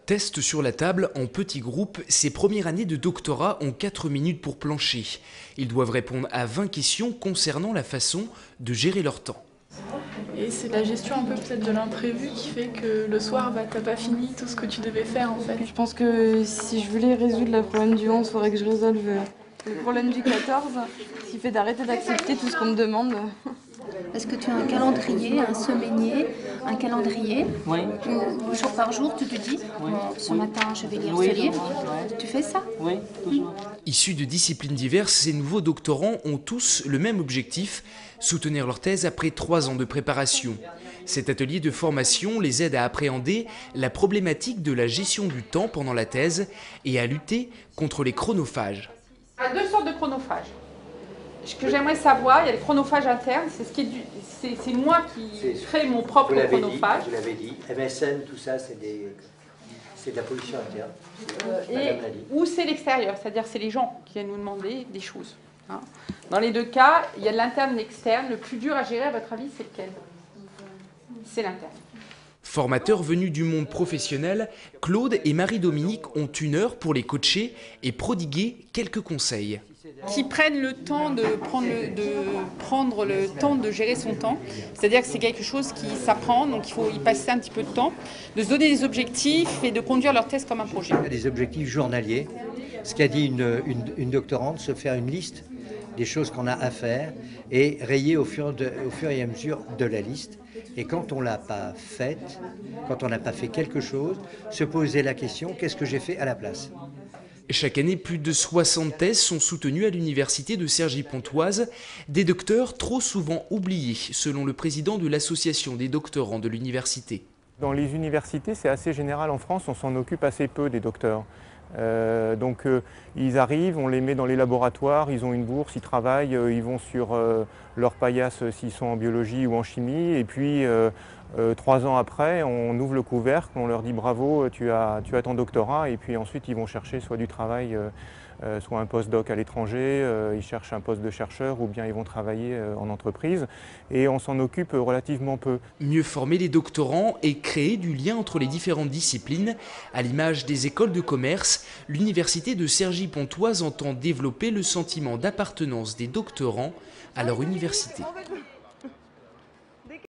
Test sur la table, en petits groupes, ces premières années de doctorat ont 4 minutes pour plancher. Ils doivent répondre à 20 questions concernant la façon de gérer leur temps. Et c'est la gestion un peu peut-être de l'imprévu qui fait que le soir, t'as pas fini tout ce que tu devais faire en fait. Je pense que si je voulais résoudre le problème du 11, il faudrait que je résolve le problème du 14, ce qui fait d'arrêter d'accepter tout ce qu'on me demande. Est-ce que tu as un calendrier, un semainier, un calendrier? Oui. Jour par jour, tu te dis, Oui. Ce matin, je vais lire Oui, ce livre. ouais. Tu fais ça? Oui, toujours. Issus de disciplines diverses, ces nouveaux doctorants ont tous le même objectif, soutenir leur thèse après 3 ans de préparation. Cet atelier de formation les aide à appréhender la problématique de la gestion du temps pendant la thèse et à lutter contre les chronophages. Il y a 2 sortes de chronophages. Ce que j'aimerais savoir, il y a le chronophage interne, c'est moi qui crée mon propre chronophage. Vous l'avez dit, MSN, tout ça, c'est de la pollution interne. Ou c'est l'extérieur, c'est-à-dire c'est les gens qui viennent nous demander des choses. Hein. Dans les 2 cas, il y a de l'interne et de l'externe. Le plus dur à gérer, à votre avis, c'est lequel? C'est l'interne. Formateurs venus du monde professionnel, Claude et Marie-Dominique ont 1 heure pour les coacher et prodiguer quelques conseils. Qui prennent le temps de prendre le temps de gérer son temps. C'est-à-dire que c'est quelque chose qui s'apprend, donc il faut y passer un petit peu de temps, de se donner des objectifs et de conduire leur thèse comme un projet. Des objectifs journaliers, ce qu'a dit une doctorante, se faire une liste des choses qu'on a à faire et rayer au fur et à mesure de la liste. Et quand on ne l'a pas faite, quand on n'a pas fait quelque chose, se poser la question, qu'est-ce que j'ai fait à la place ? Chaque année, plus de 60 thèses sont soutenues à l'université de Cergy-Pontoise, des docteurs trop souvent oubliés, selon le président de l'association des doctorants de l'université. Dans les universités, c'est assez général en France, on s'en occupe assez peu des docteurs. Ils arrivent, on les met dans les laboratoires, ils ont une bourse, ils travaillent, ils vont sur leur paillasse s'ils sont en biologie ou en chimie, et puis 3 ans après, on ouvre le couvercle, on leur dit bravo, tu as ton doctorat, et puis ensuite ils vont chercher soit du travail, soit un post-doc à l'étranger, ils cherchent un poste de chercheur ou bien ils vont travailler en entreprise, et on s'en occupe relativement peu. Mieux former les doctorants et créer du lien entre les différentes disciplines, à l'image des écoles de commerce, l'université de Cergy-Pontoise entend développer le sentiment d'appartenance des doctorants à leur université.